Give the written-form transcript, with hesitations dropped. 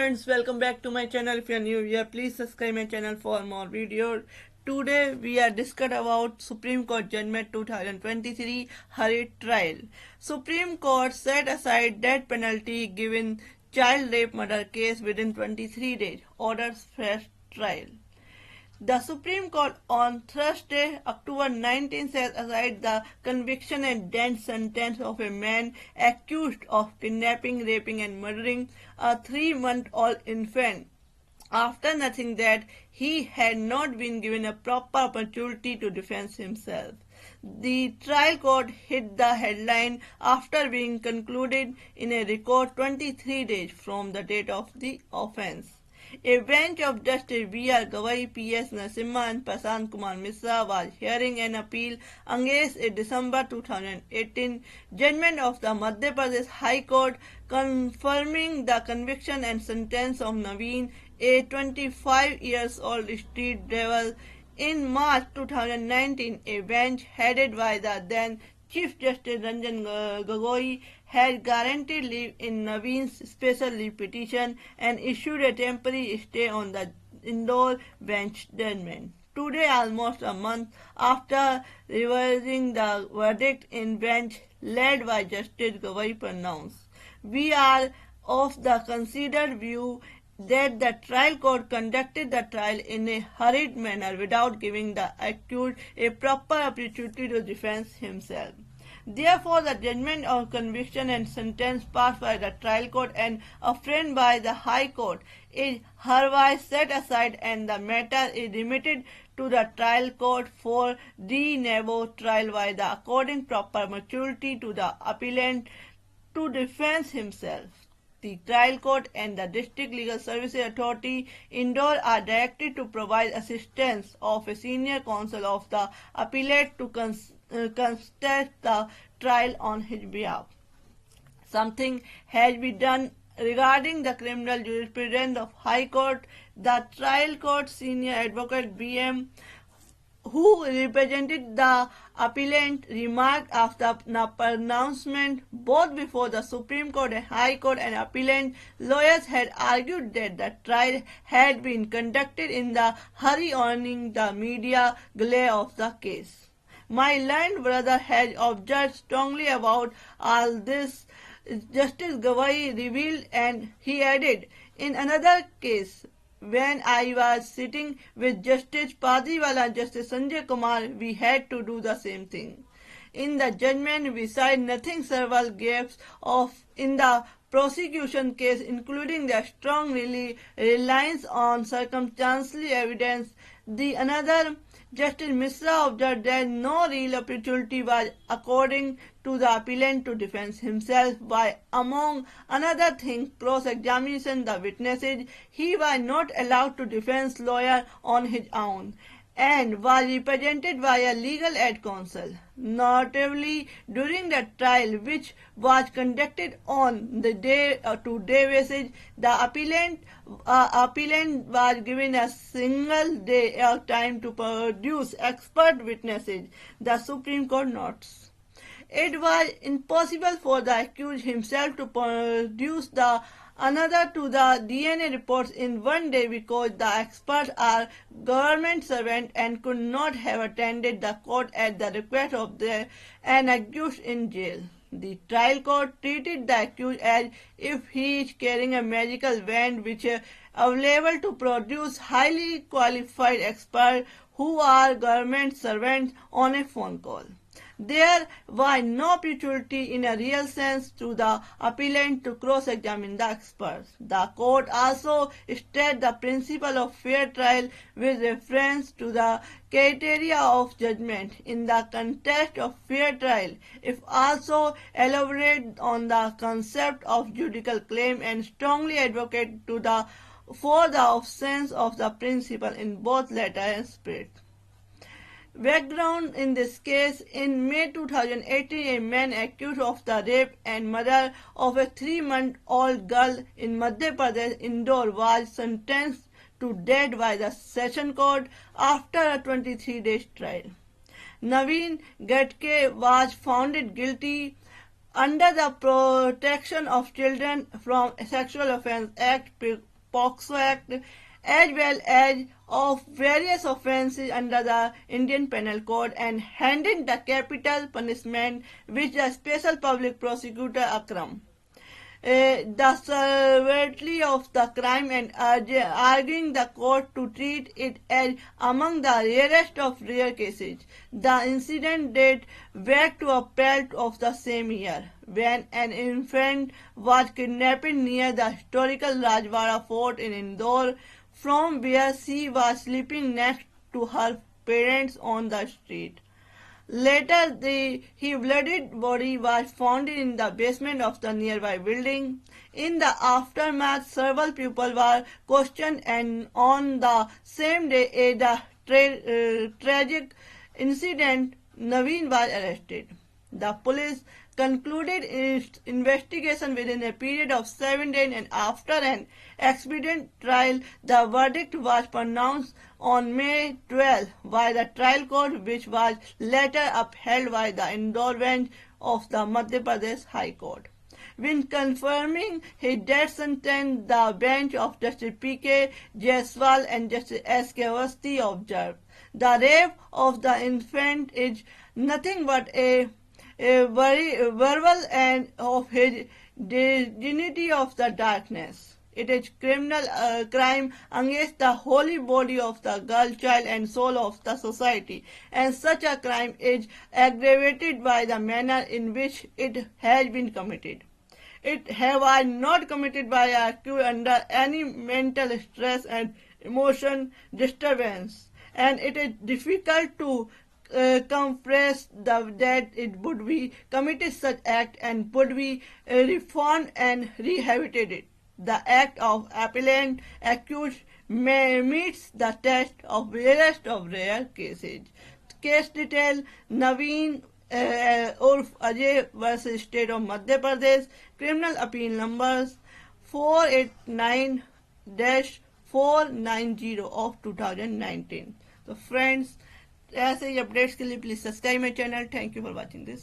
friends, welcome back to my channel. If you are new here, please subscribe my channel for more videos. Today we are discussing about Supreme Court Judgment 2023 Hurried trial. Supreme Court set aside death penalty given child rape murder case within 23 days, orders fresh trial. The Supreme Court on Thursday, October 19, set aside the conviction and death sentence of a man accused of kidnapping, raping, and murdering a 3-month-old infant after nothing that he had not been given a proper opportunity to defend himself. The trial court hit the headline after being concluded in a record 23 days from the date of the offense. A bench of Justice B.R. Gawai, P.S. Narasimha, and Prashant Kumar Mishra was hearing an appeal against a December 2018 judgment of the Madhya Pradesh High Court confirming the conviction and sentence of Naveen, a 25-year-old street devil. In March 2019, a bench headed by the then Chief Justice Ranjan Gogoi had granted leave in Naveen's special leave petition and issued a temporary stay on the Indore bench judgment. Today, almost a month after reversing the verdict in bench led by Justice Gogoi pronounced, we are of the considered view that the trial court conducted the trial in a hurried manner without giving the accused a proper opportunity to defend himself. Therefore, the judgment of conviction and sentence passed by the trial court and affirmed by the High Court is hereby set aside, and the matter is remitted to the trial court for de novo trial by the according proper maturity to the appellant to defend himself. The trial court and the District Legal Services Authority Indore are directed to provide assistance of a senior counsel of the appellant to contest the trial on his behalf. Something has been done regarding the criminal jurisprudence of High Court. The trial court senior advocate B.M., who represented the appellant, remarked after the pronouncement both before the Supreme Court and High Court and appellant lawyers had argued that the trial had been conducted in the hurry owning the media glare of the case. My learned brother has observed strongly about all this, Justice Gawai revealed, and he added, in another case, when I was sitting with Justice Padriwala and Justice Sanjay Kumar, we had to do the same thing. In the judgment, we cited nothing several gaps in the prosecution case, including the strong reliance on circumstantial evidence. The another Justice Mishra observed that no real opportunity was according to the appellant to defend himself by, among other things, cross-examination the witnesses. He was not allowed to defense lawyer on his own and was represented by a legal aid counsel. Notably, during the trial, which was conducted on the day-to-day basis, the appellant was given a single day of time to produce expert witnesses, the Supreme Court notes. It was impossible for the accused himself to produce the another to the DNA reports in one day because the experts are government servants and could not have attended the court at the request of an accused in jail. The trial court treated the accused as if he is carrying a magical wand which is available to produce highly qualified experts who are government servants on a phone call. There was no opportunity in a real sense to the appellant to cross-examine the experts. The court also stated the principle of fair trial with reference to the criteria of judgment. In the context of fair trial, it also elaborated on the concept of judicial claim and strongly advocated for the absence of the principle in both letter and spirit. Background in this case: in May 2018, a man accused of the rape and murder of a 3-month-old girl in Madhya Pradesh, Indore, was sentenced to death by the Session Court after a 23-day trial. Naveen Gadke was found guilty under the Protection of Children from Sexual Offence Act POCSO Act as well as of various offences under the Indian Penal Code and handed the capital punishment which the Special Public Prosecutor Akram. The severity of the crime and arguing the court to treat it as among the rarest of rare cases. The incident date back to April of the same year, when an infant was kidnapped near the historical Rajwada Fort in Indore, from where she was sleeping next to her parents on the street. Later, his bloodied body was found in the basement of the nearby building. In the aftermath, several people were questioned, and on the same day, the tragic incident, Naveen was arrested. The police concluded its investigation within a period of 7 days, and after an expedient trial, the verdict was pronounced on May 12 by the trial court, which was later upheld by the Indore bench of the Madhya Pradesh High Court. When confirming his death sentence, the bench of Justice P.K. Jaiswal and Justice S.K. Awasthi observed, the rape of the infant is nothing but a verbal and of his dignity of the darkness. It is criminal crime against the holy body of the girl child and soul of the society, and such a crime is aggravated by the manner in which it has been committed. It was not committed by a accused under any mental stress and emotion disturbance, and it is difficult to compress that it would be committed such act and would be reformed and rehabilitated. The act of appellant accused meets the test of rarest of rare cases. Case detail: Naveen Urf Ajay versus State of Madhya Pradesh, criminal appeal numbers 489-490 of 2019. So friends, ऐसे ही updates के लिए please subscribe my channel. Thank you for watching this.